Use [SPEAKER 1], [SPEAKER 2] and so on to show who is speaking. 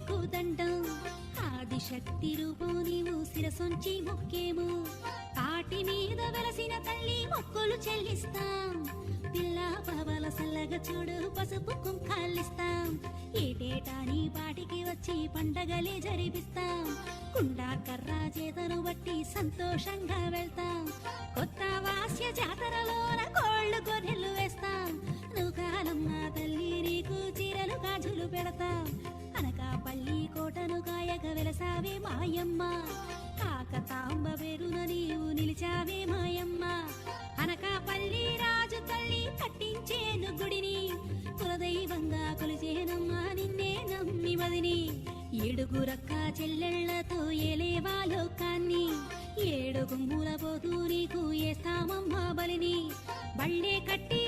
[SPEAKER 1] నీకు దండం ఆదిశక్తి రూపం నీవు శిరసొంచి మొక్కేము కాటి మీద వెలసిన తల్లి మొక్కులు చెల్లిస్తాం పిల్ల పవల సల్లగా చూడు పసుపు కుంకాలిస్తాం ఏటేటా నీ పాటికి వచ్చి పండగలే జరిపిస్తాం కుండా కర్ర చేతను బట్టి సంతోషంగా వెళ్తాం కొత్త వాస్య జాతరలోన కోళ్ళు గొర్రెలు వేస్తాం నువ్వు కాలమ్మ తల్లి నీకు చీరలు గాజులు పెడతాం అనకాపల్లి కోటను కాయక వెలసావే మాయమ్మ కాకతాంబ పేరున నీవు నిలిచావే మాయమ్మ అనకాపల్లి రాజు తల్లి కట్టించేను గుడిని కులదైవంగా కొలిచేనమ్మా నిన్నే నమ్మి మదిని ఏడుగురక్క చెల్లెళ్లతో ఏలేవా లోకాన్ని ఏడు గుమ్ముల పోతూ నీకు ఏస్తామమ్మా బలిని బళ్ళే కట్టి